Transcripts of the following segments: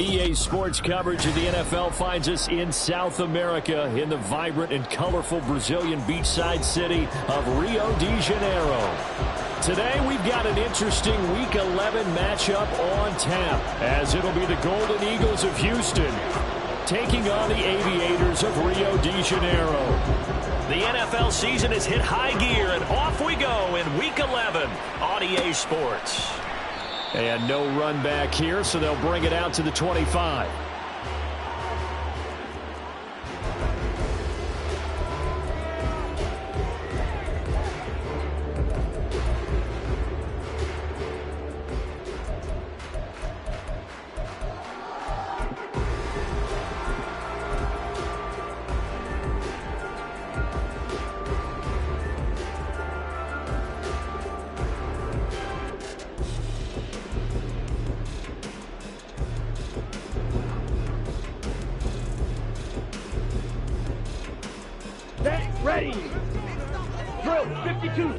EA Sports coverage of the NFL finds us in South America in the vibrant and colorful Brazilian beachside city of Rio de Janeiro. Today we've got an interesting Week 11 matchup on tap, as it'll be the Golden Eagles of Houston taking on the Aviators of Rio de Janeiro. The NFL season has hit high gear, and off we go in Week 11 on EA Sports. And no run back here, so they'll bring it out to the 25. Ready. Drill 52.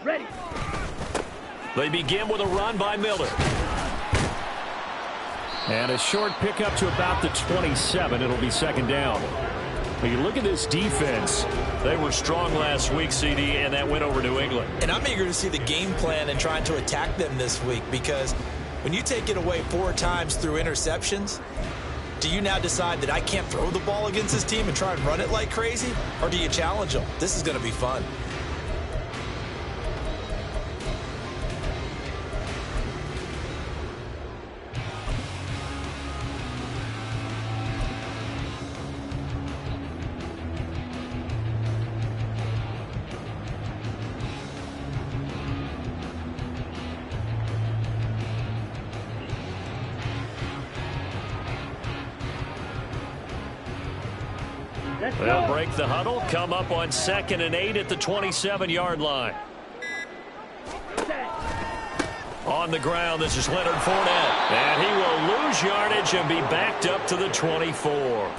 Ready. They begin with a run by Miller. And a short pickup to about the 27. It'll be second down. When you look at this defense, they were strong last week, CD, and that went over New England. And I'm eager to see the game plan and trying to attack them this week, because when you take it away 4 times through interceptions, do you now decide that I can't throw the ball against this team and try and run it like crazy? Or do you challenge them? This is going to be fun. They'll break the huddle, come up on 2nd and 8 at the 27-yard line. On the ground, this is Leonard Fournette. And he will lose yardage and be backed up to the 24.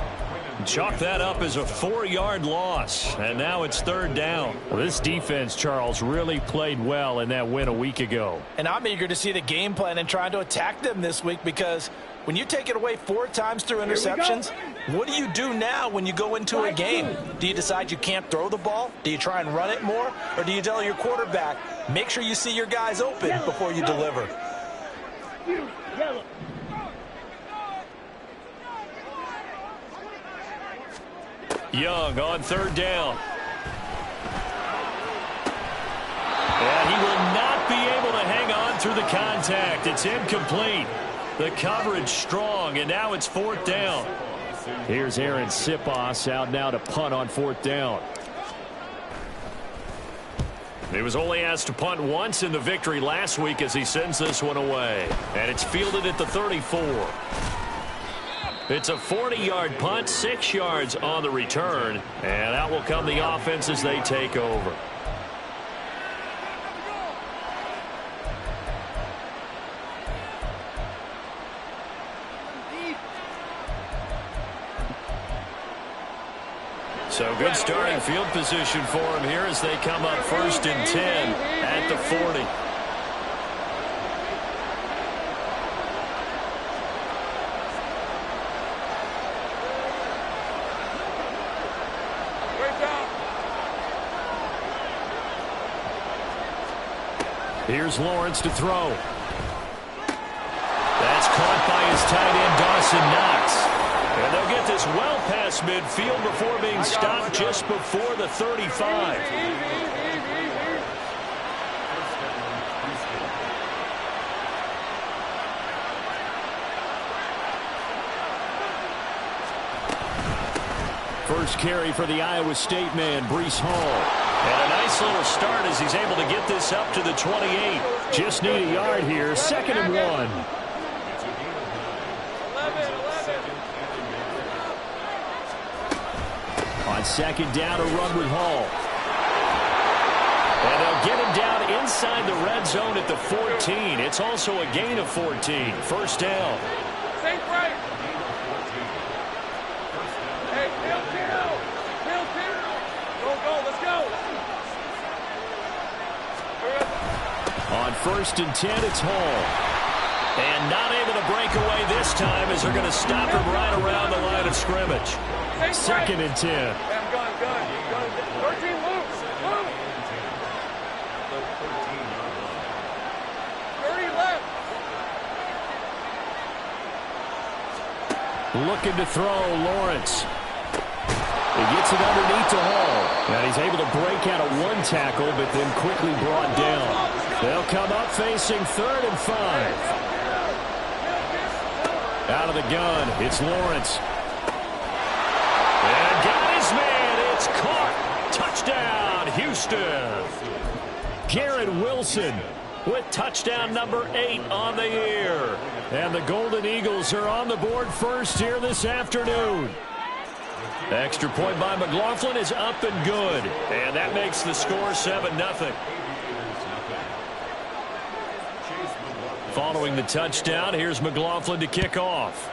Chalk that up as a 4-yard loss, and now it's 3rd down. Well, this defense, Charles, really played well in that win a week ago. And I'm eager to see the game plan and trying to attack them this week, because when you take it away 4 times through interceptions, what do you do now when you go into a game? Do you decide you can't throw the ball? Do you try and run it more? Or do you tell your quarterback, make sure you see your guys open before you deliver? Young on 3rd down. And he will not be able to hang on through the contact. It's incomplete. The coverage strong, and now it's 4th down. Here's Aaron Sipos out now to punt on 4th down. He was only asked to punt once in the victory last week as he sends this one away. And it's fielded at the 34. It's a 40-yard punt, 6 yards on the return. And out will come the offense as they take over. So good starting field position for him here as they come up 1st and 10 at the 40. Here's Lawrence to throw. That's caught by his tight end, Dawson Knox. And they'll get this well past midfield before being stopped just before the 35. First carry for the Iowa State man, Breece Hall. And a nice little start as he's able to get this up to the 28. Just need a yard here, 2nd and 1. On 2nd down, a run with Hall. And they'll get him down inside the red zone at the 14. It's also a gain of 14. 1st down. Safe right. Hey, Hill 2. Go, let's go. On On 1st and 10, it's Hall. And not able to break away this time as they're going to stop him right around the line of scrimmage. 2nd and 10. I'm going, 13, move. 30 left. Looking to throw, Lawrence. He gets it underneath to Hall. And he's able to break out of one tackle, but then quickly brought down. They'll come up facing 3rd and 5. Out of the gun, it's Lawrence. And got his man. It's caught. Touchdown, Houston. Garrett Wilson with touchdown number 8 on the year. And the Golden Eagles are on the board first here this afternoon. Extra point by McLaughlin is up and good. And that makes the score 7-0. Following the touchdown, here's McLaughlin to kick off.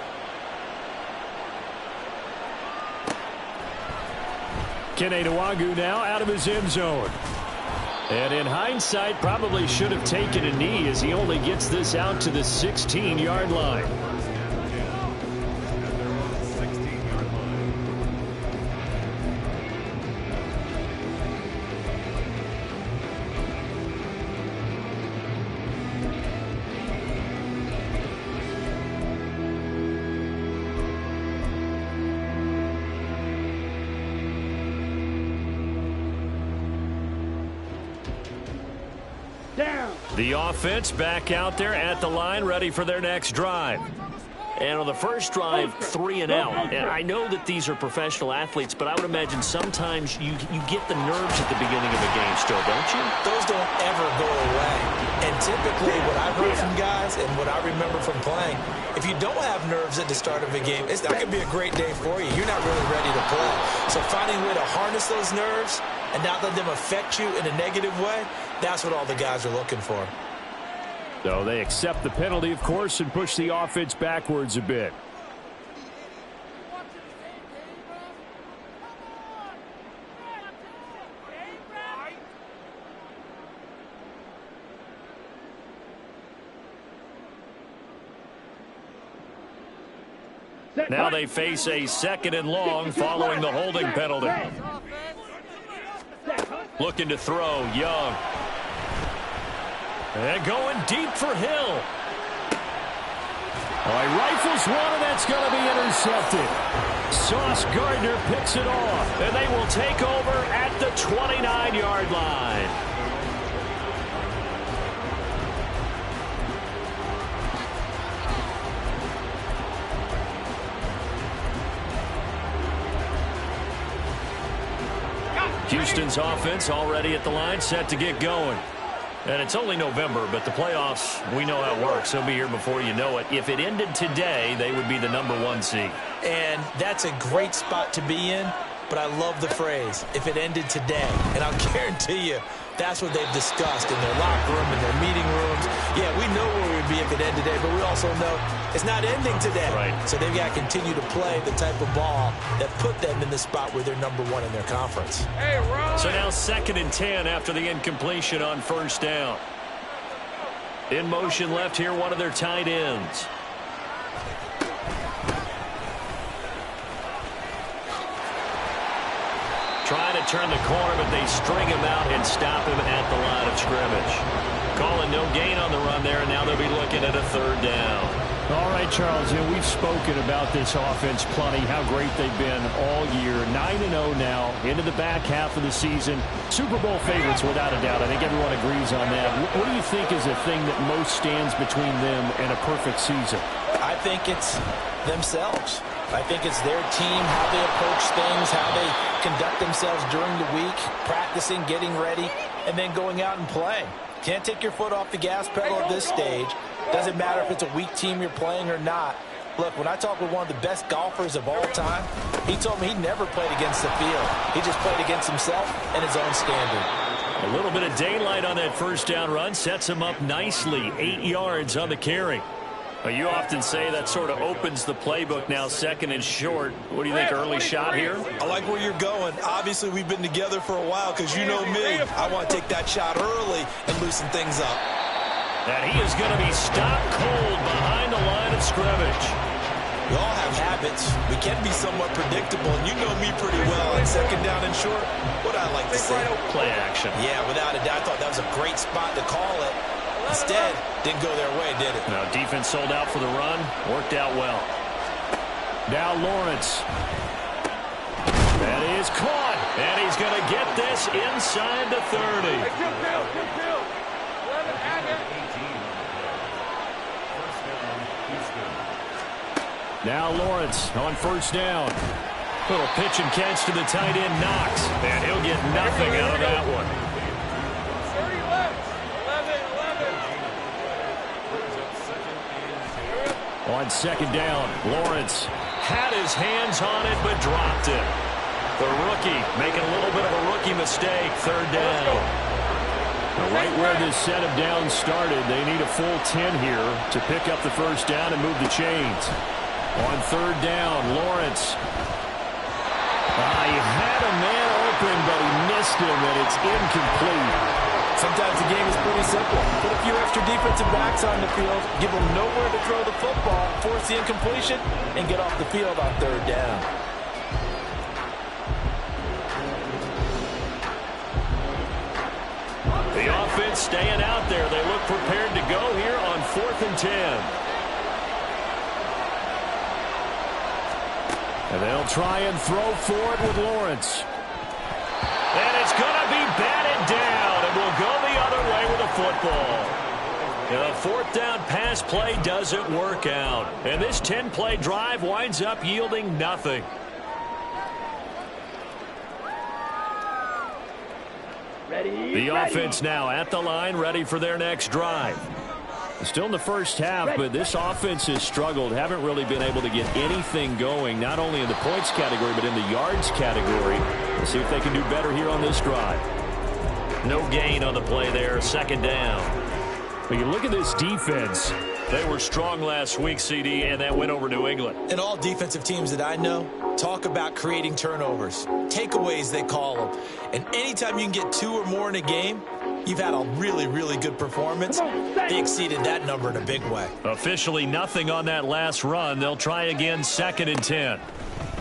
Kene Nwangwu now out of his end zone. And in hindsight, probably should have taken a knee as he only gets this out to the 16-yard line. The offense back out there at the line, ready for their next drive. And on the first drive, 3 and out. And I know that these are professional athletes, but I would imagine sometimes you get the nerves at the beginning of a game still, don't you? Those don't ever go away. And typically what I've heard from guys and what I remember from playing, if you don't have nerves at the start of a game, it's not going to be a great day for you. You're not really ready to play. So finding a way to harness those nerves and not let them affect you in a negative way, that's what all the guys are looking for. So they accept the penalty, of course, and push the offense backwards a bit. Now they face a 2nd and long following the holding penalty. Looking to throw, Young. And going deep for Hill. Oh, he rifles one, and that's going to be intercepted. Sauce Gardner picks it off, and they will take over at the 29-yard line. Houston's offense already at the line, set to get going. And it's only November, but the playoffs, we know how it works. They'll be here before you know it. If it ended today, they would be the #1 seed. And that's a great spot to be in, but I love the phrase, if it ended today. And I'll guarantee you, that's what they've discussed in their locker room, in their meeting rooms. Yeah, we know where we would be if it ended today, but we also know it's not ending today. Right. So they've got to continue to play the type of ball that put them in the spot where they're #1 in their conference. Hey, Ron. So now 2nd and 10 after the incompletion on 1st down. In motion left here, one of their tight ends. Trying to turn the corner, but they string him out and stop him at the line of scrimmage. Calling no gain on the run there, and now they'll be looking at a 3rd down. All right, Charles, we've spoken about this offense plenty, how great they've been all year. 9-0 now, into the back half of the season. Super Bowl favorites, without a doubt. I think everyone agrees on that. What do you think is the thing that most stands between them and a perfect season? I think it's themselves. I think it's their team, how they approach things, how they conduct themselves during the week, practicing, getting ready, and then going out and playing. Can't take your foot off the gas pedal at this stage. Doesn't matter if it's a weak team you're playing or not. Look, when I talked with one of the best golfers of all time, he told me he never played against the field. He just played against himself and his own standard. A little bit of daylight on that 1st down run sets him up nicely. 8 yards on the carry. You often say that sort of opens the playbook now, 2nd and short. What do you think, early shot here? I like where you're going. Obviously, we've been together for a while because you know me. I want to take that shot early and loosen things up. And he is going to be stopped cold behind the line of scrimmage. We all have habits. We can be somewhat predictable, and you know me pretty well on second down and short. What I like to say? Play action. Yeah, without a doubt. I thought that was a great spot to call it. Instead, didn't go their way, did it? No, defense sold out for the run. Worked out well. Now Lawrence. That is caught. And he's going to get this inside the 30. Hey, good field, good field. 11, hang it. Now Lawrence on first down. Little pitch and catch to the tight end, Knox. And he'll get nothing out of that one. 30 left. 11, 11. On second down, Lawrence had his hands on it but dropped it. The rookie making a little bit of a rookie mistake. Third down. Right where this set of downs started, they need a full 10 here to pick up the first down and move the chains. On third down, Lawrence. He had a man open, but he missed him, and it's incomplete. Sometimes the game is pretty simple. Put a few extra defensive backs on the field, give them nowhere to throw the football, force the incompletion, and get off the field on third down. The offense staying out there. They look prepared to go here on 4th and 10. And they'll try and throw for it with Lawrence. And it's going to be batted down, and we'll go the other way with the football. And a 4th down pass play doesn't work out. And this 10-play drive winds up yielding nothing. The offense now at the line, ready for their next drive. Still in the first half, but this offense has struggled. Haven't really been able to get anything going, not only in the points category, but in the yards category. We'll see if they can do better here on this drive. No gain on the play there, second down. But you look at this defense. They were strong last week, CD, and that went over New England. And all defensive teams that I know talk about creating turnovers. Takeaways, they call them. And anytime you can get 2 or more in a game, you've had a really, really good performance. They exceeded that number in a big way. Officially nothing on that last run. They'll try again, 2nd and 10.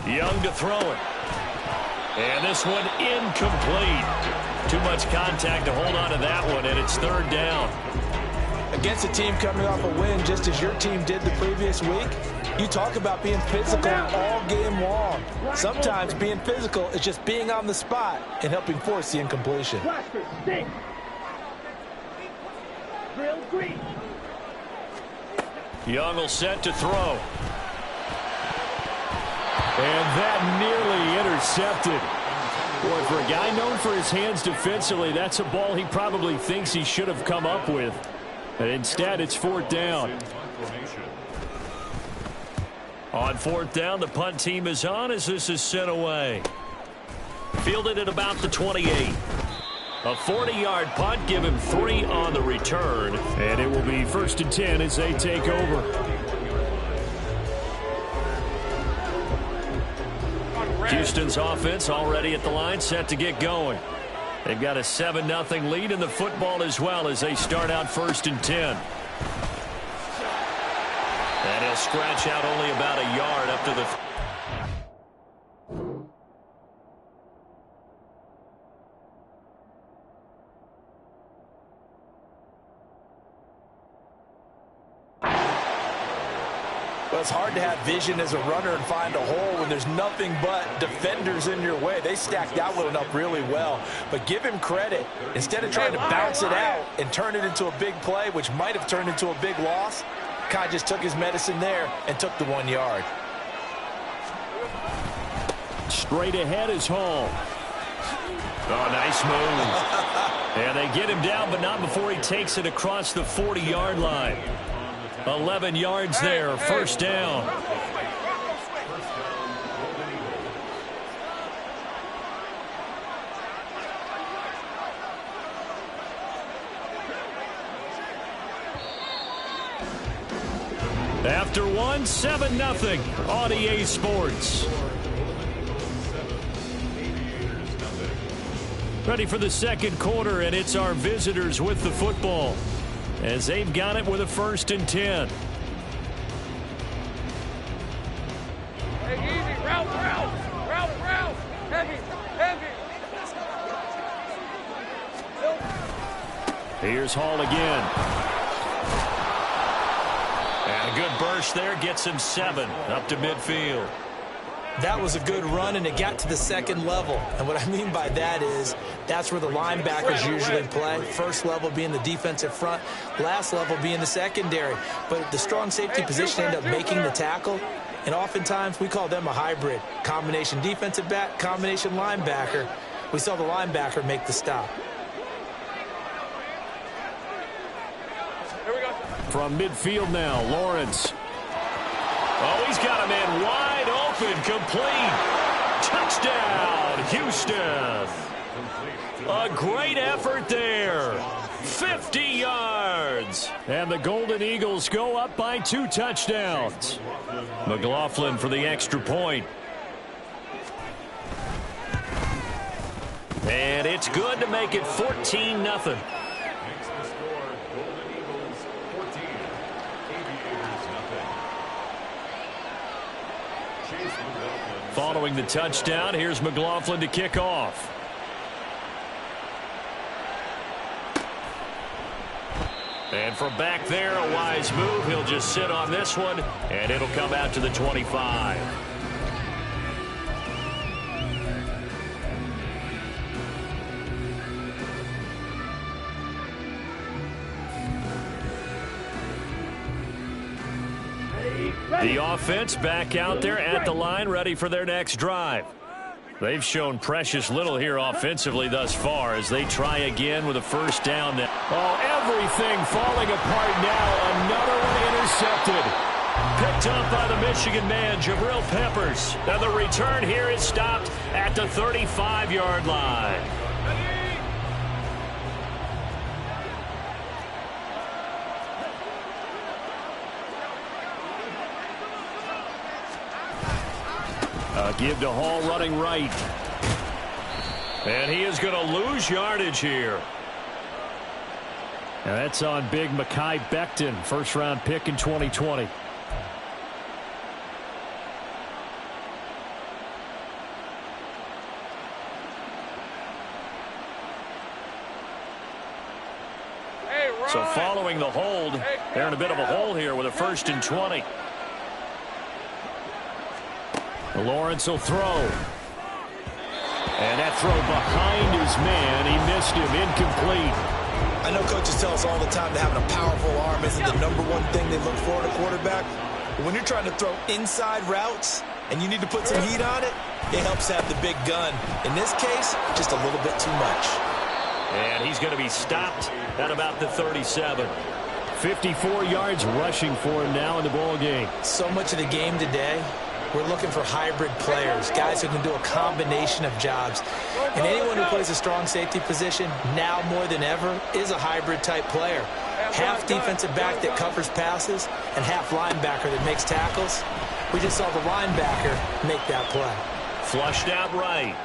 Young to throw it. And this one incomplete. Too much contact to hold on to that one, and it's 3rd down. Against a team coming off a win, just as your team did the previous week, you talk about being physical all game long. Sometimes being physical is just being on the spot and helping force the incompletion. Young will set to throw. And that nearly intercepted. Boy, for a guy known for his hands defensively, that's a ball he probably thinks he should have come up with. But instead, it's 4th down. On 4th down, the punt team is on as this is sent away. Fielded at about the 28. A 40-yard punt, give him 3 on the return. And it will be 1st and 10 as they take over. Houston's offense already at the line, set to get going. They've got a 7-0 lead in the football as well as they start out 1st and 10. And he'll scratch out only about a yard up to the... Well, it's hard to have vision as a runner and find a hole when there's nothing but defenders in your way. They stacked that one up really well. But give him credit. Instead of trying to bounce it out and turn it into a big play, which might have turned into a big loss, Kai just took his medicine there and took the 1 yard. Straight ahead is Hall. Oh, nice move. And they get him down, but not before he takes it across the 40-yard line. 11 yards there, 1st down. After 1, 7-0 on EA Sports. Ready for the second quarter, and it's our visitors with the football. as they've got it with a 1st and 10. Hey, easy. Route. Heavy. Here's Hall again. And a good burst there gets him 7 up to midfield. That was a good run, and it got to the 2nd level. And what I mean by that is that's where the linebackers usually play. First level being the defensive front, last level being the secondary. But the strong safety position ended up making the tackle, and oftentimes we call them a hybrid. Combination defensive back, combination linebacker. We saw the linebacker make the stop. From midfield now, Lawrence. Oh, he's got a man wide open, complete. Touchdown, Houston. A great effort there. 50 yards. And the Golden Eagles go up by 2 touchdowns. McLaughlin for the extra point. And it's good to make it 14-0. Following the touchdown, here's McLaughlin to kick off. And from back there, a wise move. He'll just sit on this one, and it'll come out to the 25. The offense back out there at the line, ready for their next drive. They've shown precious little here offensively thus far as they try again with a 1st down. Oh, everything falling apart now. Another one intercepted. Picked up by the Michigan man, Jabril Peppers. Now the return here is stopped at the 35-yard line. Give to Hall running right. And he is going to lose yardage here. And that's on big Mekhi Becton, 1st-round pick in 2020. So following the hold, they're in a bit of a hole here with a 1st and 20. Lawrence will throw. And that throw behind his man. He missed him. Incomplete. I know coaches tell us all the time that having a powerful arm isn't the #1 thing they look for in a quarterback. But when you're trying to throw inside routes and you need to put some heat on it, it helps have the big gun. In this case, just a little bit too much. And he's going to be stopped at about the 37. 54 yards rushing for him now in the ball game. So much of the game today, we're looking for hybrid players, guys who can do a combination of jobs. And anyone who plays a strong safety position, now more than ever, is a hybrid-type player. Half defensive back that covers passes and half linebacker that makes tackles. We just saw the linebacker make that play. Flushed out right.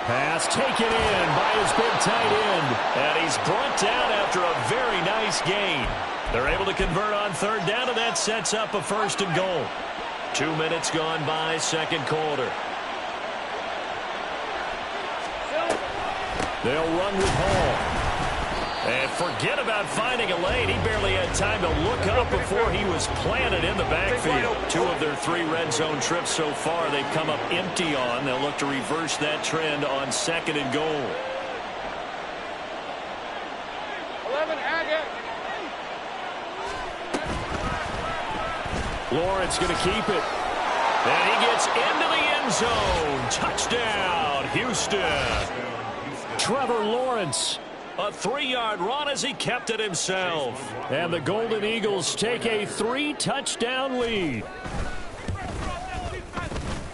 Pass taken in by his big tight end. And he's brought down after a very nice gain. They're able to convert on 3rd down, and that sets up a 1st and goal. 2 minutes gone by, 2nd quarter. They'll run with Hall. And forget about finding a lane. He barely had time to look up before he was planted in the backfield. 2 of their 3 red zone trips so far they've come up empty on. They'll look to reverse that trend on 2nd and goal. 11, Agate. Lawrence going to keep it. And he gets into the end zone. Touchdown, Houston. Trevor Lawrence, a 3-yard run as he kept it himself. And the Golden Eagles take a 3-touchdown lead.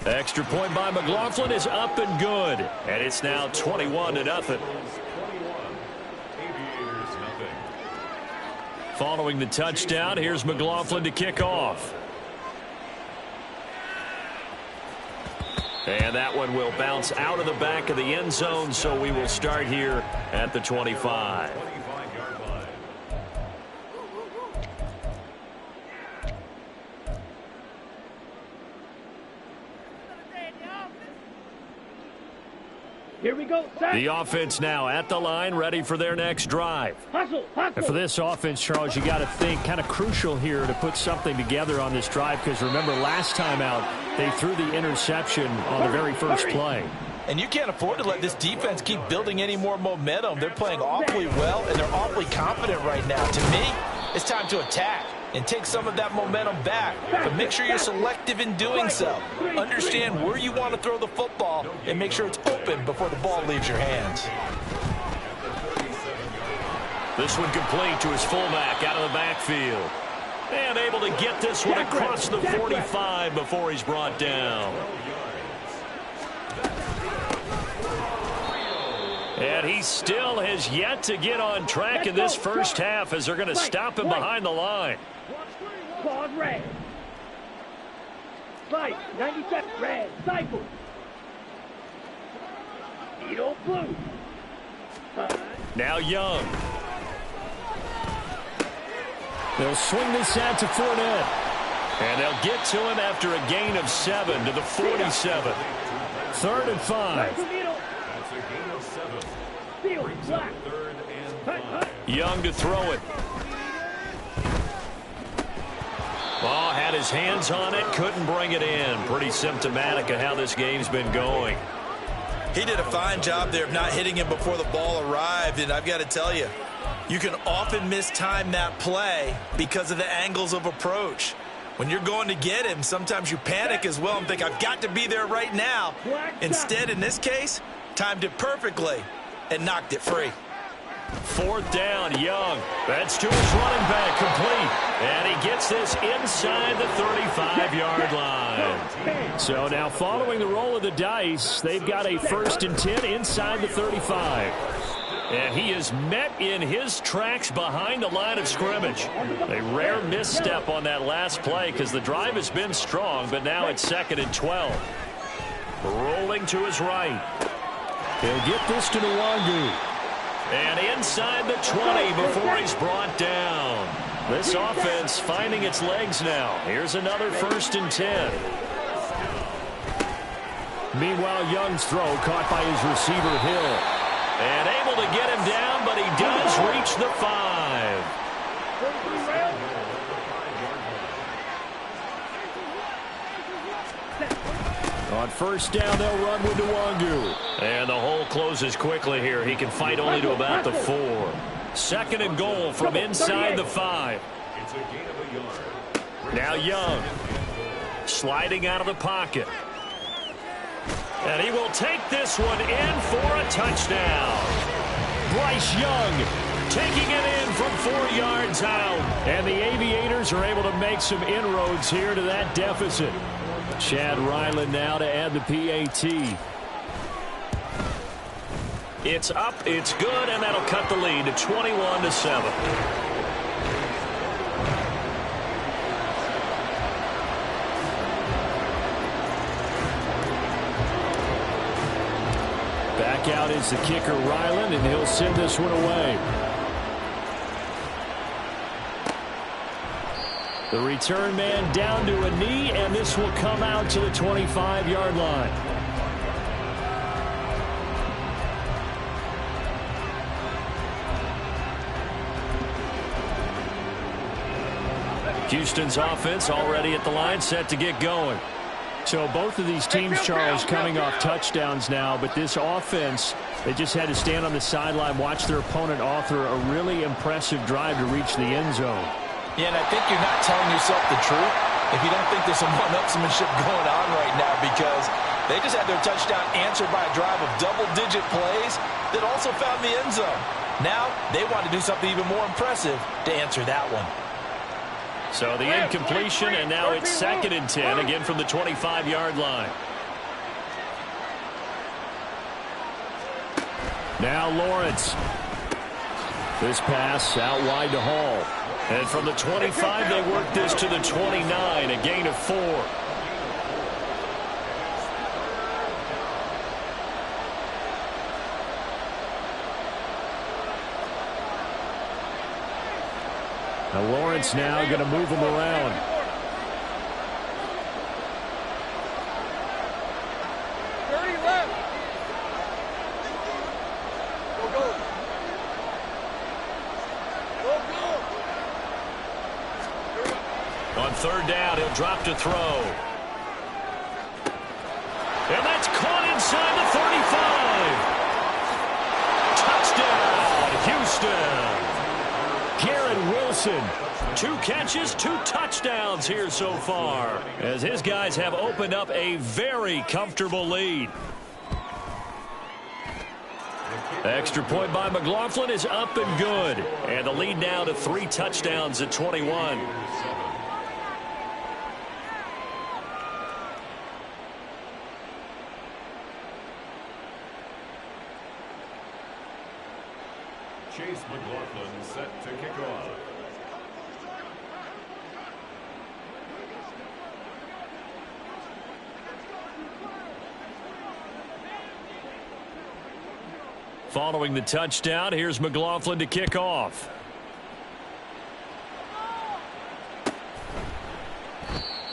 Extra point by McLaughlin is up and good. And it's now 21-0. Following the touchdown, here's McLaughlin to kick off. And that one will bounce out of the back of the end zone, so we will start here at the 25. The offense now at the line, ready for their next drive. And for this offense, Charles, you got to think kind of crucial here to put something together on this drive, because remember last time out they threw the interception on the very first play. And you can't afford to let this defense keep building any more momentum. They're playing awfully well, and they're awfully confident right now. To me, it's time to attack and take some of that momentum back. But make sure you're selective in doing so. Understand where you want to throw the football and make sure it's open before the ball leaves your hands. This one complete to his fullback out of the backfield. And able to get this one across the 45 before he's brought down. And he still has yet to get on track in this first half as they're going to stop him behind the line. Claws red. Fight, 97 red. Cycle. Needle blue. Now Young. They'll swing this out to Fournette. And they'll get to him after a gain of 7 to the 47. 3rd and 5. Young to throw it. Ball had his hands on it, couldn't bring it in. Pretty symptomatic of how this game's been going. He did a fine job there of not hitting him before the ball arrived, and I've got to tell you, you can often mistime that play because of the angles of approach. When you're going to get him, sometimes you panic as well and think, I've got to be there right now. Instead, in this case, timed it perfectly and knocked it free. 4th down, Young. That's to his running back, complete. And he gets this inside the 35-yard line. So now following the roll of the dice, they've got a 1st and 10 inside the 35. And he is met in his tracks behind the line of scrimmage. A rare misstep on that last play because the drive has been strong, but now it's 2nd and 12. Rolling to his right. He'll get this to Nwangu. And inside the 20 before he's brought down. This offense finding its legs now. Here's another 1st and 10. Meanwhile, Young's throw caught by his receiver, Hill. And able to get him down, but he does reach the 5. On 1st down, they'll run with Nwangu. And the hole closes quickly here. He can fight only to about the 4. 2nd and goal from inside the 5. Now Young. Sliding out of the pocket. And he will take this one in for a touchdown. Bryce Young taking it in from 4 yards out. And the Aviators are able to make some inroads here to that deficit. Chad Ryland now to add the PAT. It's up, it's good, and that'll cut the lead to 21-7. Back out is the kicker, Ryland, and he'll send this one away. The return man down to a knee, and this will come out to the 25-yard line. Houston's offense already at the line, set to get going. So both of these teams, Charles, coming off touchdowns now, but this offense, they just had to stand on the sideline, watch their opponent author a really impressive drive to reach the end zone. Yeah, and I think you're not telling yourself the truth if you don't think there's some one-upsmanship going on right now, because they just had their touchdown answered by a drive of double-digit plays that also found the end zone. Now they want to do something even more impressive to answer that one. So the incompletion, and now it's 2nd and 10, again from the 25-yard line. Now Lawrence. This pass out wide to Hall. And from the 25, they work this to the 29, a gain of 4. Now Lawrence now going to move him around. third down, he'll drop to throw. And that's caught inside the 35. Touchdown, Houston. Garrett Wilson. 2 catches, 2 touchdowns here so far, as his guys have opened up a very comfortable lead. Extra point by McLaughlin is up and good. And the lead now to 3 touchdowns at 21. Chase McLaughlin set to kick off. Following the touchdown, here's McLaughlin to kick off.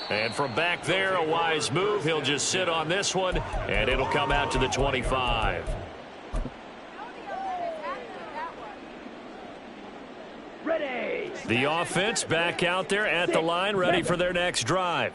And from back there, a wise move. He'll just sit on this one, and it'll come out to the 25. Ready. The offense back out there at the line, ready for their next drive.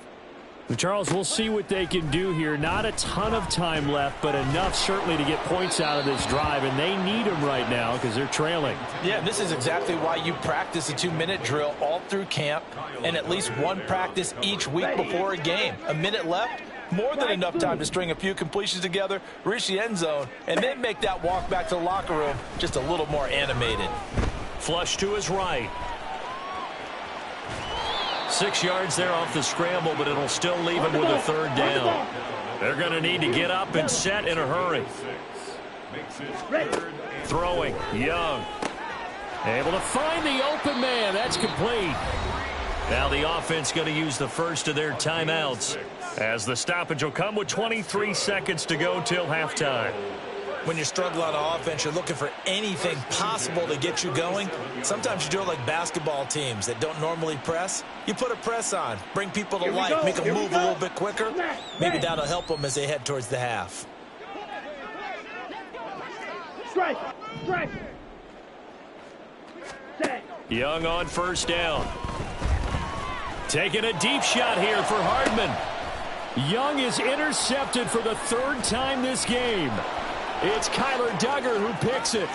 Charles, we'll see what they can do here. Not a ton of time left, but enough certainly to get points out of this drive, and they need them right now because they're trailing. Yeah, this is exactly why you practice a 2-minute drill all through camp and at least one practice each week before a game. A minute left, more than enough time to string a few completions together, reach the end zone, and then make that walk back to the locker room just a little more animated. Flush to his right. 6 yards there off the scramble, but it'll still leave him with a third down. They're going to need to get up and set in a hurry. Throwing, Young. Able to find the open man. That's complete. Now the offense going to use the first of their timeouts, as the stoppage will come with 23 seconds to go till halftime. When you're struggling on offense, you're looking for anything possible to get you going. Sometimes you do it like basketball teams that don't normally press. You put a press on, bring people to life, make them move a little bit quicker. Maybe that'll help them as they head towards the half. Strike. Strike. Set. Young on first down. Taking a deep shot here for Hardman. Young is intercepted for the 3rd time this game. It's Kyler Duggar who picks it.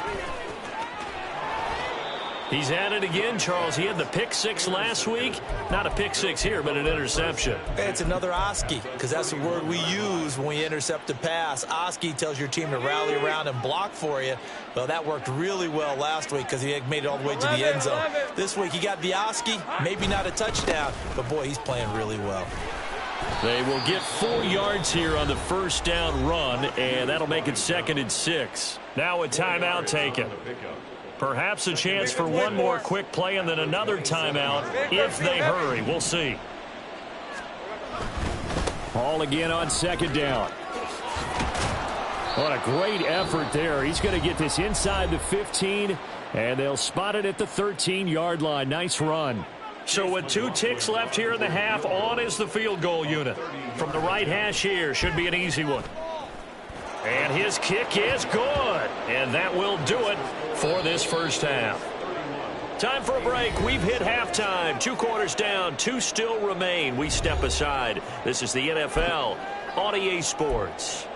He's at it again, Charles. He had the pick 6 last week. Not a pick 6 here, but an interception. It's another Oski, because that's the word we use when we intercept a pass. Oski tells your team to rally around and block for you. Well, that worked really well last week because he had made it all the way to the end zone. This week he got the Oski, maybe not a touchdown, but boy, he's playing really well. They will get 4 yards here on the first down run, and that'll make it 2nd and 6. Now a timeout taken. Perhaps a chance for one more quick play and then another timeout if they hurry. We'll see. Ball again on 2nd down. What a great effort there. He's going to get this inside the 15, and they'll spot it at the 13-yard line. Nice run. So with 2 ticks left here in the half, on is the field goal unit. From the right hash here, should be an easy one. And his kick is good. And that will do it for this first half. Time for a break. We've hit halftime. 2 quarters down, 2 still remain. We step aside. This is the NFL on EA Sports.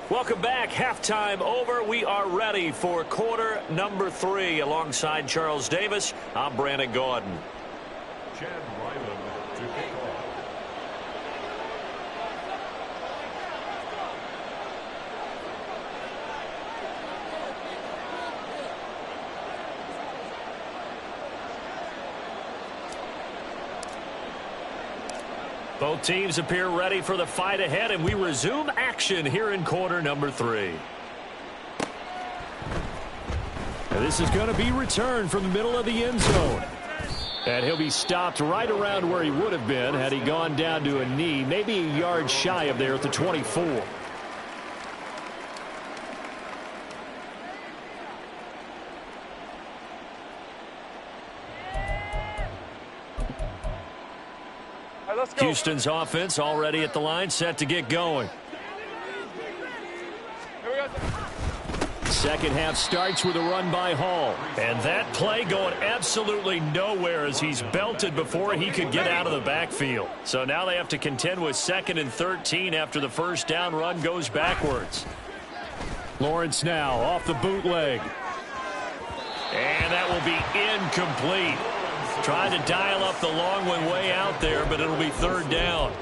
Welcome back. Halftime over. We are ready for quarter number 3. Alongside Charles Davis, I'm Brandon Gordon. Chad Ryland to kick off. Both teams appear ready for the fight ahead, and we resume action here in quarter number 3. And this is going to be returned from the middle of the end zone. And he'll be stopped right around where he would have been had he gone down to a knee, maybe a yard shy of there at the 24. Houston's offense already at the line, set to get going. Second half starts with a run by Hall. And that play going absolutely nowhere as he's belted before he could get out of the backfield. So now they have to contend with 2nd and 13 after the first down run goes backwards. Lawrence now off the bootleg. And that will be incomplete. Trying to dial up the long one way out there, but it'll be 3rd down.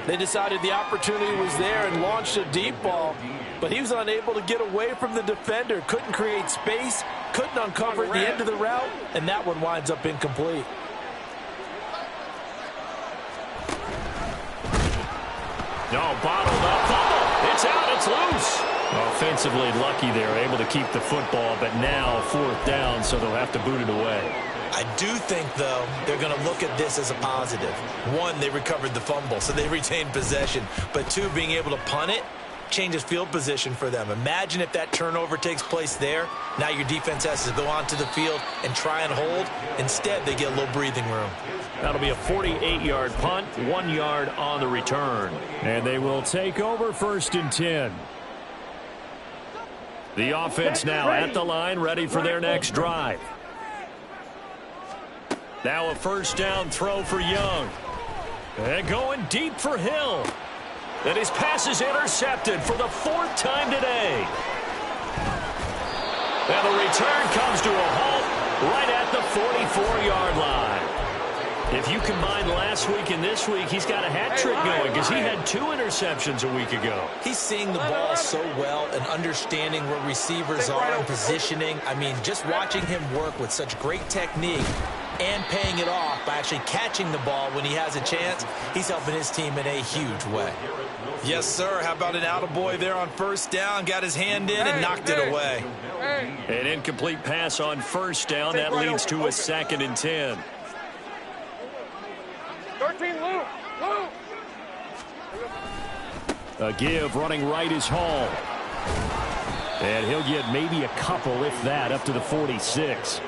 They decided the opportunity was there and launched a deep ball, but he was unable to get away from the defender, couldn't create space, couldn't uncover the end of the route, and that one winds up incomplete. No, bottled up. Fumble. It's out. It's loose. Offensively lucky they're able to keep the football, but now 4th down, so they'll have to boot it away. I do think, though, they're going to look at this as a positive. 1, they recovered the fumble, so they retained possession. But 2, being able to punt it changes field position for them. Imagine if that turnover takes place there. Now your defense has to go onto the field and try and hold. Instead, they get a little breathing room. That'll be a 48-yard punt, 1 yard on the return. And they will take over 1st and 10. The offense now at the line, ready for their next drive. Now a 1st down throw for Young. And going deep for Hill. And his pass is intercepted for the 4th time today. And the return comes to a halt right at the 44-yard line. If you combine last week and this week, he's got a hat trick going because he had 2 interceptions a week ago. He's seeing the ball so well and understanding where receivers are and positioning. I mean, just watching him work with such great technique and paying it off by actually catching the ball when he has a chance, he's helping his team in a huge way. Yes, sir. How about an attaboy there on 1st down? Got his hand in and knocked it away. An incomplete pass on 1st down. That leads to a 2nd and 10. 13, Luke. A give running right is Hall. And he'll get maybe a couple, if that, up to the 46.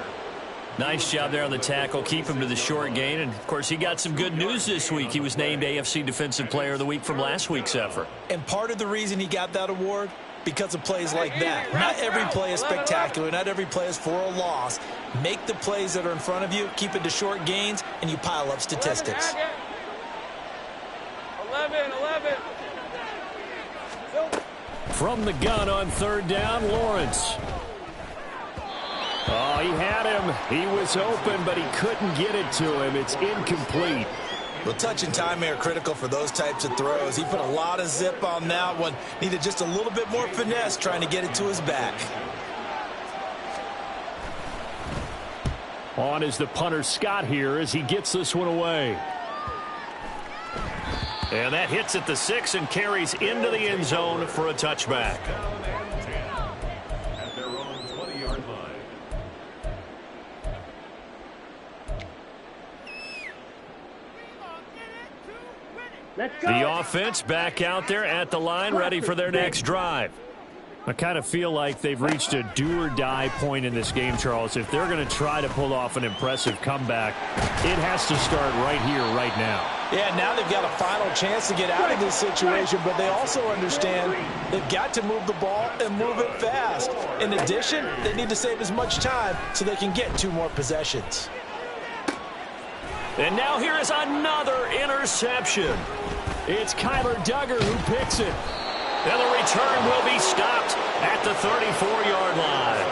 Nice job there on the tackle. Keep him to the short gain. And, of course, he got some good news this week. He was named AFC Defensive Player of the Week from last week's effort. And part of the reason he got that award, because of plays like that. Not every play is spectacular. Not every play is for a loss. Make the plays that are in front of you, keep it to short gains, and you pile up statistics. 11. From the gun on 3rd down, Lawrence. Oh, he had him. He was open, but he couldn't get it to him. It's incomplete. Well, touch and time are critical for those types of throws. He put a lot of zip on that one. Needed just a little bit more finesse trying to get it to his back. On is the punter Scott here as he gets this one away. And that hits at the 6 and carries into the end zone for a touchback. At their own 20-yard line. The offense back out there at the line, ready for their next drive. I kind of feel like they've reached a do-or-die point in this game, Charles. If they're going to try to pull off an impressive comeback, it has to start right here, right now. Yeah, now they've got a final chance to get out of this situation, but they also understand they've got to move the ball and move it fast. In addition, they need to save as much time so they can get 2 more possessions. And now here is another interception. It's Kyler Duggar who picks it. And the return will be stopped at the 34-yard line.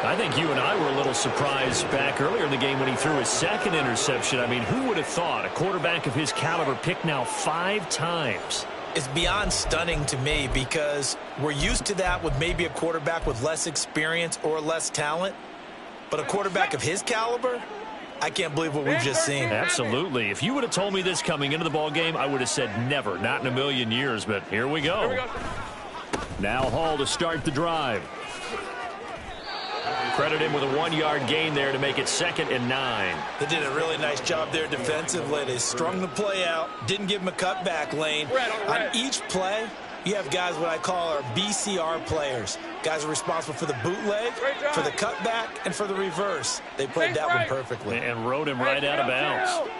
I think you and I were a little surprised back earlier in the game when he threw his 2nd interception. I mean, who would have thought a quarterback of his caliber picked now 5 times? It's beyond stunning to me because we're used to that with maybe a quarterback with less experience or less talent. But a quarterback of his caliber, I can't believe what we've just seen. Absolutely. If you would have told me this coming into the ball game, I would have said never, not in a million years, but here we go. Now Hall to start the drive. Credit him with a 1-yard gain there to make it 2nd and 9. They did a really nice job there defensively. They strung the play out, didn't give him a cutback lane. On each play, you have guys what I call our BCR players. Guys are responsible for the bootleg, for the cutback, and for the reverse. They played that one perfectly. And rode him right out of bounds.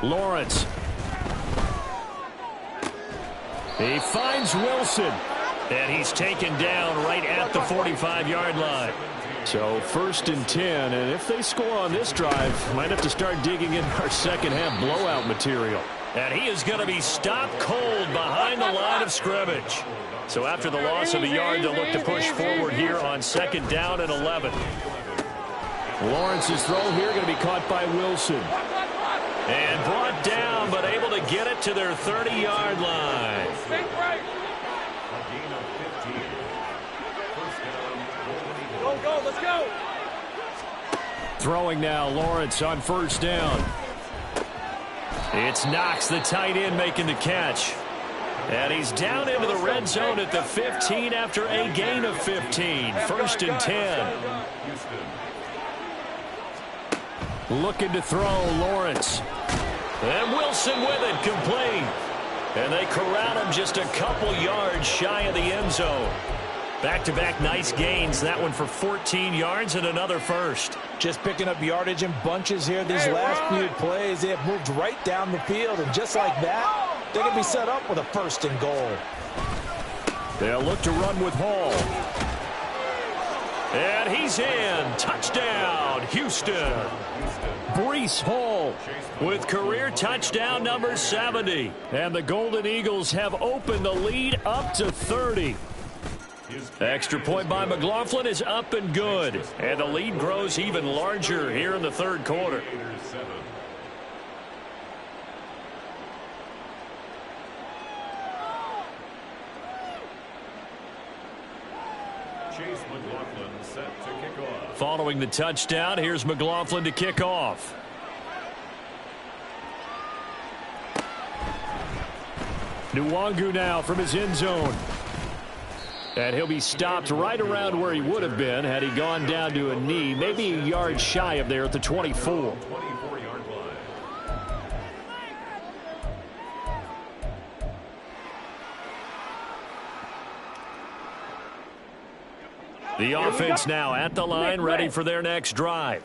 Lawrence. He finds Wilson. And he's taken down right at the 45-yard line. So 1st and 10, and if they score on this drive, might have to start digging in our second-half blowout material. And he is going to be stopped cold behind the line of scrimmage. So after the loss of a yard, they'll look to push forward here on 2nd down and 11. Lawrence's throw here going to be caught by Wilson. And brought down, but able to get it to their 30-yard line. Go, let's go. Throwing now, Lawrence on 1st down. It's Knox, the tight end, making the catch. And he's down into the red zone at the 15 after a gain of 15. 1st and 10. Looking to throw, Lawrence. And Wilson with it, complete. And they corral him just a couple yards shy of the end zone. Back-to-back nice gains. That one for 14 yards and another first. Just picking up yardage in bunches here. These last few plays, they have moved right down the field. And just like that, they can be set up with a 1st and goal. They'll look to run with Hall. And he's in. Touchdown, Houston. Breece Hall with career touchdown number 70. And the Golden Eagles have opened the lead up to 30. Extra point by McLaughlin is up and good. And the lead grows even larger here in the 3rd quarter. Chase McLaughlin set to kick off. Following the touchdown, here's McLaughlin to kick off. Nwangu now from his end zone. And he'll be stopped right around where he would have been had he gone down to a knee, maybe a yard shy of there at the 24. 24-yard line. The offense now at the line, ready for their next drive.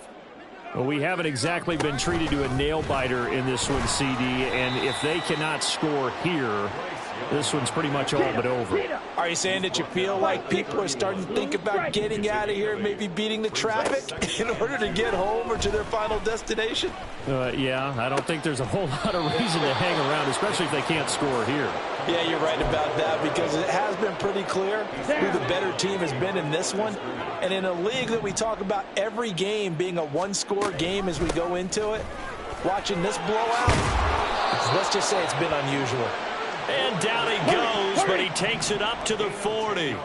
Well, we haven't exactly been treated to a nail-biter in this one, CD, and if they cannot score here, this one's pretty much all but over. Are you saying that you feel like people are starting to think about getting out of here, maybe beating the traffic in order to get home or to their final destination? Yeah, I don't think there's a whole lot of reason to hang around, especially if they can't score here. Yeah, you're right about that, because it has been pretty clear who the better team has been in this one. And in a league that we talk about every game being a one-score game as we go into it, watching this blowout, let's just say it's been unusual. And down he goes, but he takes it up to the 40.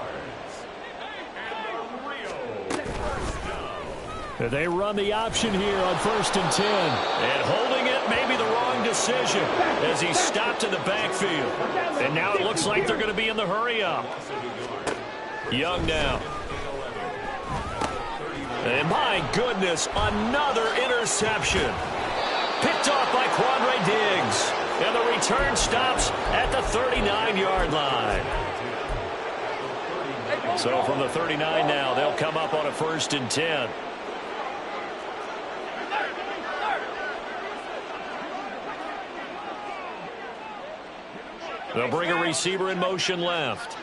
They run the option here on 1st and 10. And holding it may be the wrong decision as he's stopped in the backfield. And now it looks like they're going to be in the hurry up. Young now. And my goodness, another interception. Picked off by Quandre Diggs. And the return stops at the 39-yard line. So from the 39 now, they'll come up on a 1st and 10. They'll bring a receiver in motion left.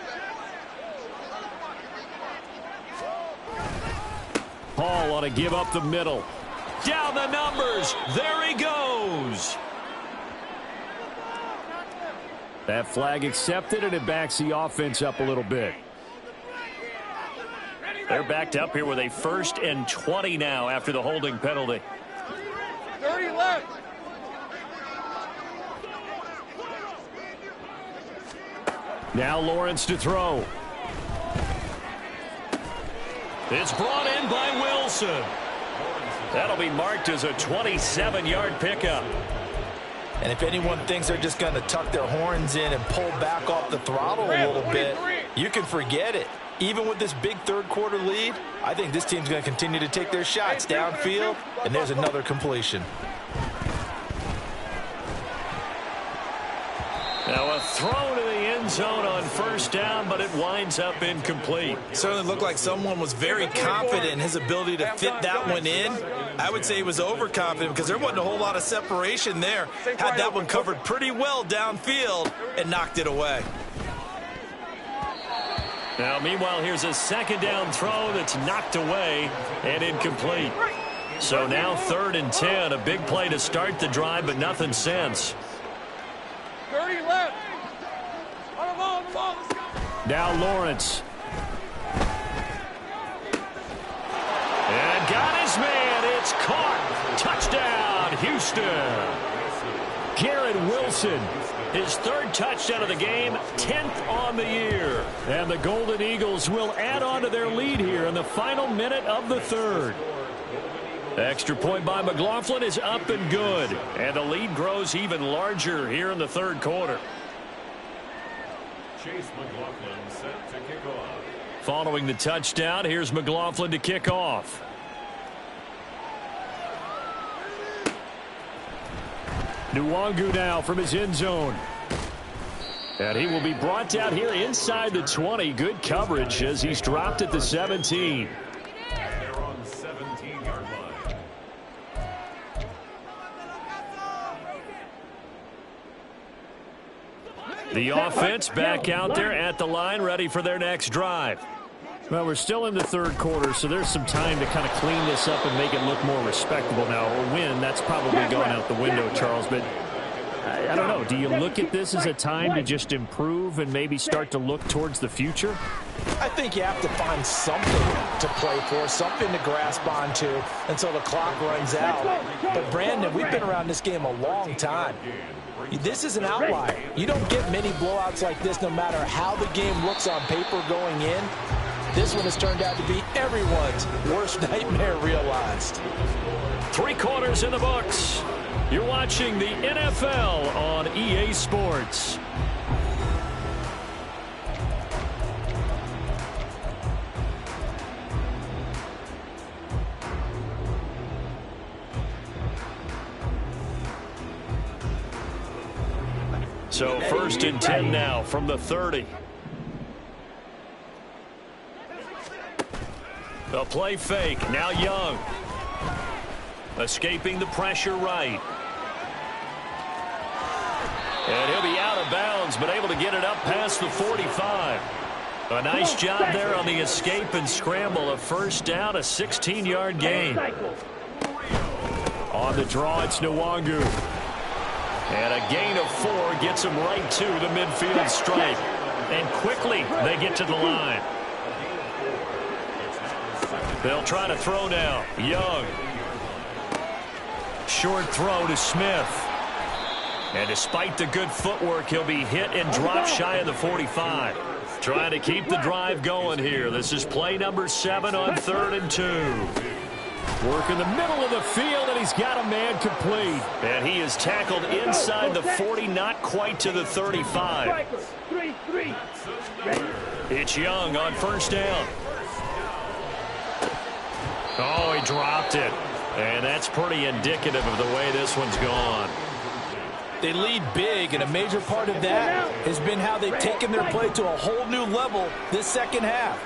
Hall ought to give up the middle. Down the numbers. There he goes. That flag accepted, and it backs the offense up a little bit. They're backed up here with a 1st and 20 now after the holding penalty. 30 left. Now Lawrence to throw. It's brought in by Wilson. That'll be marked as a 27-yard pickup. And if anyone thinks they're just going to tuck their horns in and pull back off the throttle a little bit, you can forget it. Even with this big 3rd quarter lead, I think this team's going to continue to take their shots downfield, and there's another completion. Now a throw to the end zone on 1st down, but it winds up incomplete. Certainly looked like someone was very confident in his ability to fit that one in. I would say he was overconfident because there wasn't a whole lot of separation there. Had that one covered pretty well downfield and knocked it away. Now, meanwhile, here's a second down throw that's knocked away and incomplete. So now 3rd and 10, a big play to start the drive, but nothing since. 30 left. On the ball, let's go. Now Lawrence. And got his man. It's caught. Touchdown, Houston. Garrett Wilson. His 3rd touchdown of the game, 10th on the year. And the Golden Eagles will add on to their lead here in the final minute of the 3rd. Extra point by McLaughlin is up and good. And the lead grows even larger here in the 3rd quarter. Chase McLaughlin set to kick off. Following the touchdown, here's McLaughlin to kick off. Nwangu now from his end zone. And he will be brought down here inside the 20. Good coverage as he's dropped at the 17. They're on 17-yard line. The offense back out there at the line, ready for their next drive. Well, we're still in the 3rd quarter, so there's some time to kind of clean this up and make it look more respectable. Now, a win, that's probably gone out the window, Charles, but I don't know. Do you look at this as a time to just improve and maybe start to look towards the future? I think you have to find something to play for, something to grasp onto until the clock runs out. But, Brandon, we've been around this game a long time. This is an outlier. You don't get many blowouts like this no matter how the game looks on paper going in. This one has turned out to be everyone's worst nightmare realized. 3 quarters in the books. You're watching the NFL on EA Sports. So 1st and 10 now from the 30. The play fake. Now Young. Escaping the pressure right. And he'll be out of bounds, but able to get it up past the 45. A nice job there on the escape and scramble. A 1st down, a 16-yard gain. On the draw, it's Nwangu. And a gain of 4 gets him right to the midfield stripe. And quickly, they get to the line. They'll try to throw now. Young. Short throw to Smith. And despite the good footwork, he'll be hit and dropped shy of the 45. Trying to keep the drive going here. This is play number 7 on 3rd and 2. Work in the middle of the field, and he's got a man complete. And he is tackled inside the 40, not quite to the 35. It's Young on 1st down. Oh, he dropped it. And that's pretty indicative of the way this one's gone. They lead big, and a major part of that has been how they've taken their play to a whole new level this 2nd half.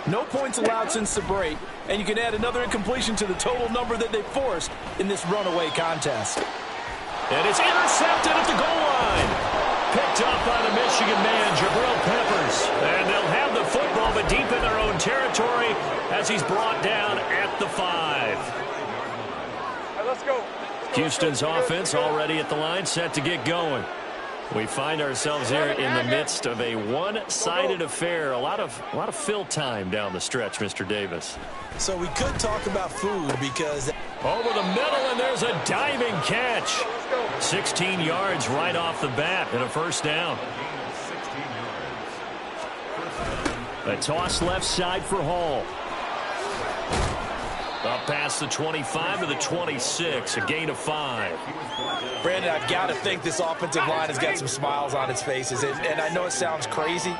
No points allowed since the break, and you can add another incompletion to the total number that they forced in this runaway contest. And it's intercepted at the goal line. Picked up by the Michigan man, Jabril Peppers. And they'll have the football, but deep in their own territory as he's brought down at the 5. Right, let's go. Houston's offense already at the line, set to get going. We find ourselves here in the midst of a one-sided affair. A lot of fill time down the stretch, Mr. Davis. So we could talk about food because... Over the middle, and there's a diving catch. 16 yards right off the bat and a 1st down. A toss left side for Hall. Up past the 25 to the 26, a gain of 5. Brandon, I've got to think this offensive line has got some smiles on its faces. And I know it sounds crazy,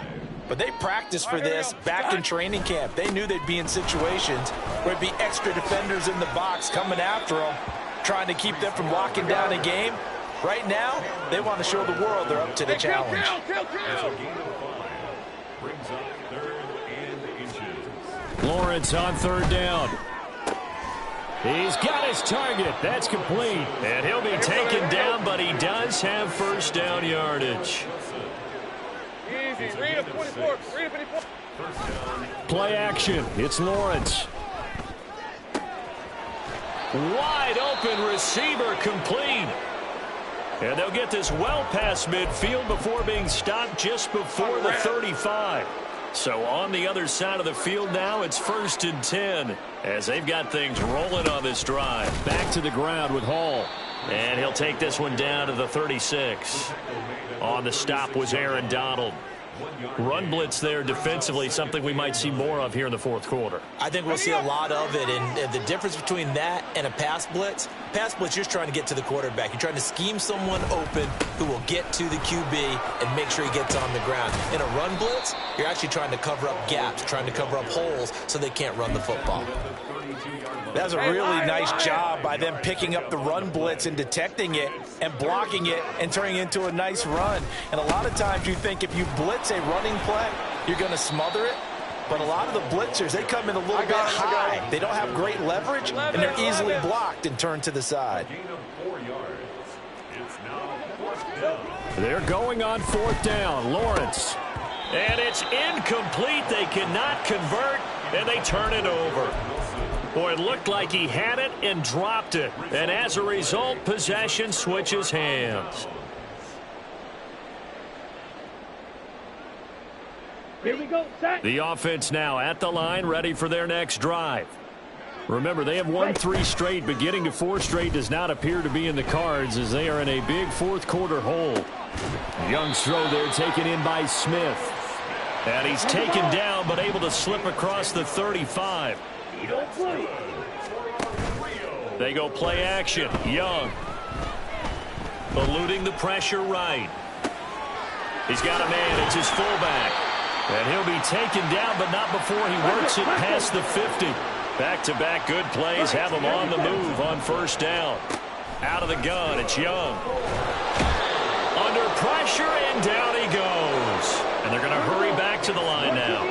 but they practiced for this back in training camp. They knew they'd be in situations where it'd be extra defenders in the box coming after them, trying to keep them from locking down a game. Right now, they want to show the world they're up to the challenge. Lawrence on 3rd down. He's got his target. That's complete. And he'll be taken down, but he does have 1st down yardage. Read a 24. Read a 24. Play action. It's Lawrence. Wide open receiver complete. And they'll get this well past midfield before being stopped just before the 35. So on the other side of the field now, it's 1st and 10 as they've got things rolling on this drive. Back to the ground with Hall. And he'll take this one down to the 36. On the stop was Aaron Donald. Run blitz there defensively, something we might see more of here in the fourth quarter. I think we'll see a lot of it, and the difference between that and a pass blitz, you're just trying to get to the quarterback. You're trying to scheme someone open who will get to the QB and make sure he gets on the ground. In a run blitz, you're actually trying to cover up gaps, trying to cover up holes so they can't run the football. That's a really nice job by them picking up the run blitz and detecting it and blocking it and turning it into a nice run. And a lot of times you think if you blitz a running play, you're going to smother it. But a lot of the blitzers, they come in a little bit high. They don't have great leverage, and they're easily blocked and turned to the side. They're going on 4th down. Lawrence. And it's incomplete. They cannot convert, and they turn it over. Boy, it looked like he had it and dropped it. And as a result, possession switches hands. Here we go, set. The offense now at the line, ready for their next drive. Remember, they have won 3 straight, but getting to 4 straight does not appear to be in the cards as they are in a big fourth quarter hole. Young's throw there taken in by Smith. And he's taken down, but able to slip across the 35. They go play action. Young. Eluding the pressure right. He's got a man. It's his fullback. And he'll be taken down, but not before he works it past the 50. Back-to-back good plays have him on the move on 1st down. Out of the gun, it's Young. Under pressure, and down he goes. And they're going to hurry back to the line now.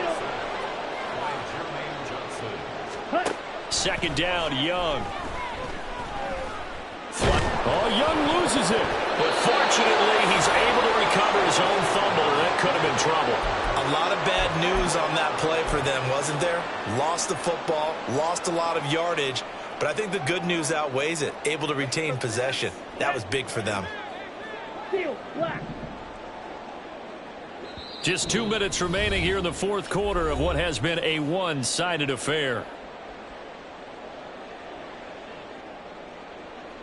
2nd down, Young. Oh, Young loses it. But fortunately, he's able to recover his own fumble, and that could have been trouble. A lot of bad news on that play for them, wasn't there? Lost the football, lost a lot of yardage, but I think the good news outweighs it. Able to retain possession. That was big for them. Just 2 minutes remaining here in the fourth quarter of what has been a one-sided affair.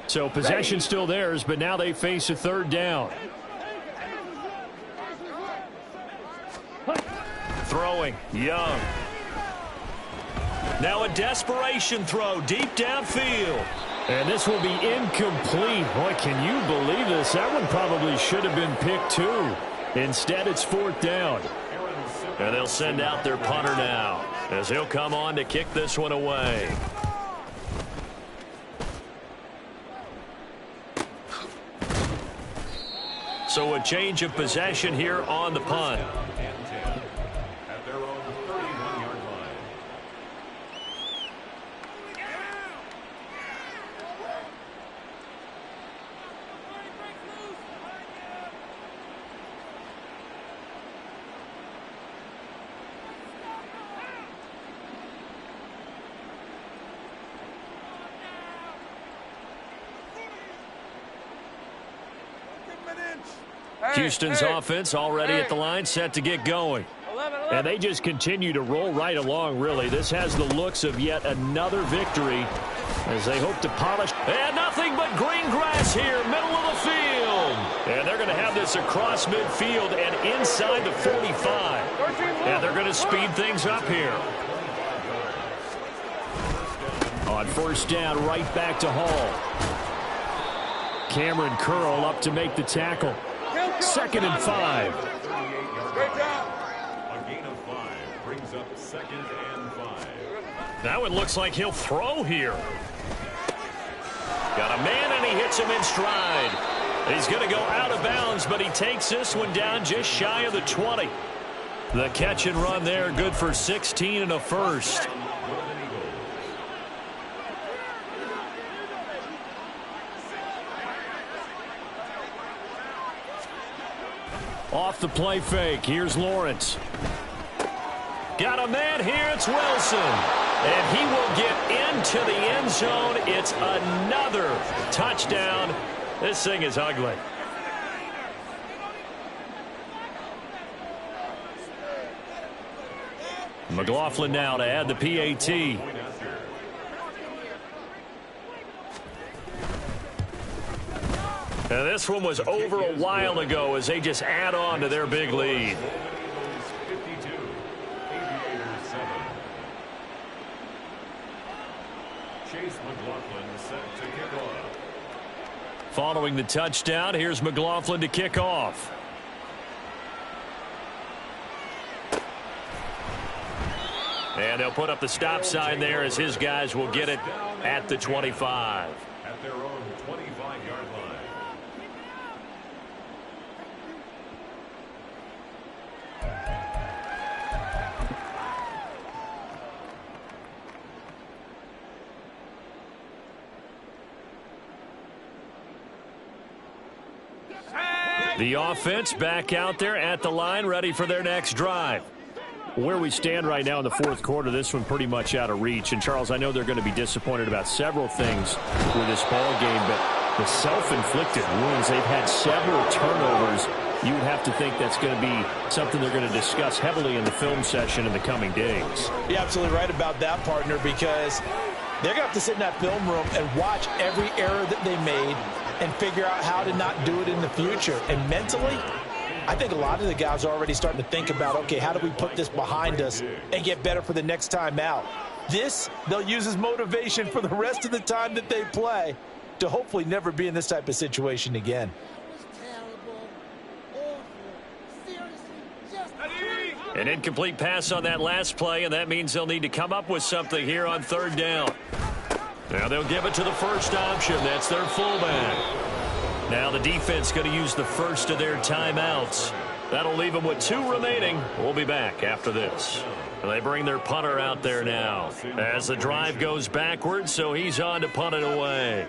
So possession still theirs, but now they face a 3rd down. Throwing, Young. Now a desperation throw deep downfield. And this will be incomplete. Boy, can you believe this? That one probably should have been picked too. Instead, it's 4th down. And they'll send out their punter now as he'll come on to kick this one away. So a change of possession here on the punt. At their own 31-yard line. Houston's offense already at the line, set to get going. And they just continue to roll right along, really. This has the looks of yet another victory as they hope to polish. And nothing but green grass here, middle of the field. And they're going to have this across midfield and inside the 45. And they're going to speed things up here. On 1st down, right back to Hall. Cameron Curl up to make the tackle. 2nd and 5. A gain of 5 brings up 2nd and 5. That one looks like he'll throw here. Got a man, and he hits him in stride. He's going to go out of bounds, but he takes this one down just shy of the 20. The catch and run there, good for 16 and a first. Off the play fake, here's Lawrence. Got a man here, it's Wilson. And he will get into the end zone. It's another touchdown. This thing is ugly. McLaughlin now to add the PAT. And this one was over a while ago as they just add on to their big lead. 52, Aviators 7. Chase McLaughlin set to kick off. Following the touchdown, here's McLaughlin to kick off. And they'll put up the stop sign there as his guys will get it at the 25. At their own 25-yard line. The offense back out there at the line, ready for their next drive. Where we stand right now in the fourth quarter, this one pretty much out of reach. And, Charles, I know they're going to be disappointed about several things with this ball game, but the self-inflicted wounds, they've had several turnovers. You would have to think that's going to be something they're going to discuss heavily in the film session in the coming days. You're absolutely right about that, partner, because they're going to have to sit in that film room and watch every error that they made and figure out how to not do it in the future. And mentally, I think a lot of the guys are already starting to think about, okay, how do we put this behind us and get better for the next time out? This, they'll use as motivation for the rest of the time that they play to hopefully never be in this type of situation again. An incomplete pass on that last play, and that means they'll need to come up with something here on third down. Now they'll give it to the first option. That's their fullback. Now the defense going to use the first of their timeouts. That'll leave them with 2 remaining. We'll be back after this. They bring their punter out there now as the drive goes backwards, so he's on to punt it away.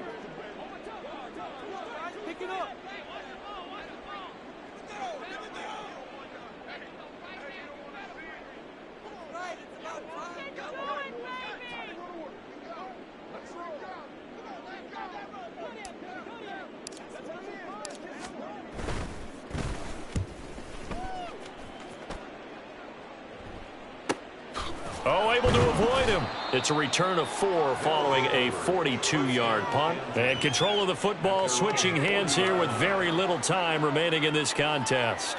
Oh, able to avoid him. It's a return of 4 following a 42-yard punt. And control of the football switching hands here with very little time remaining in this contest.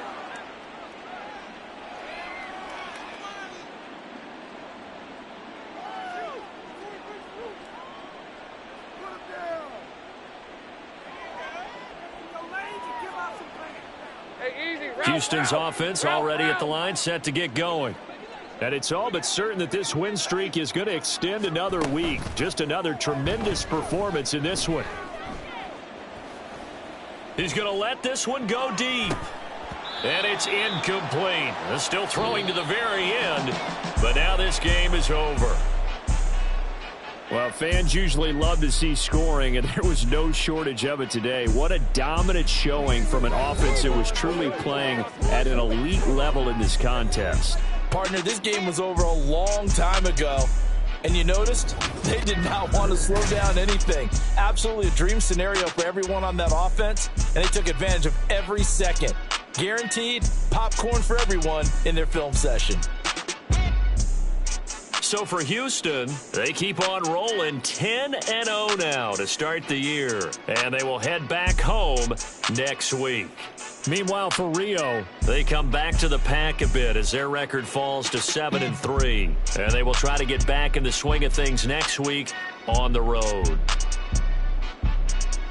Houston's offense already at the line, set to get going. And it's all but certain that this win streak is going to extend another week. Just another tremendous performance in this one. He's going to let this one go deep. And it's incomplete. Still throwing to the very end. But now this game is over. Well, fans usually love to see scoring, and there was no shortage of it today. What a dominant showing from an offense that was truly playing at an elite level in this contest. Partner, this game was over a long time ago, and you noticed they did not want to slow down anything. Absolutely a dream scenario for everyone on that offense, and they took advantage of every second. Guaranteed popcorn for everyone in their film session. So for Houston, they keep on rolling 10-0 now to start the year, and they will head back home next week. Meanwhile, for Rio, they come back to the pack a bit as their record falls to 7-3. And they will try to get back in the swing of things next week on the road.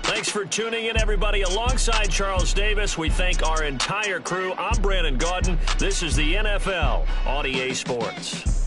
Thanks for tuning in, everybody. Alongside Charles Davis, we thank our entire crew. I'm Brandon Gaudin. This is the NFL on EA Sports.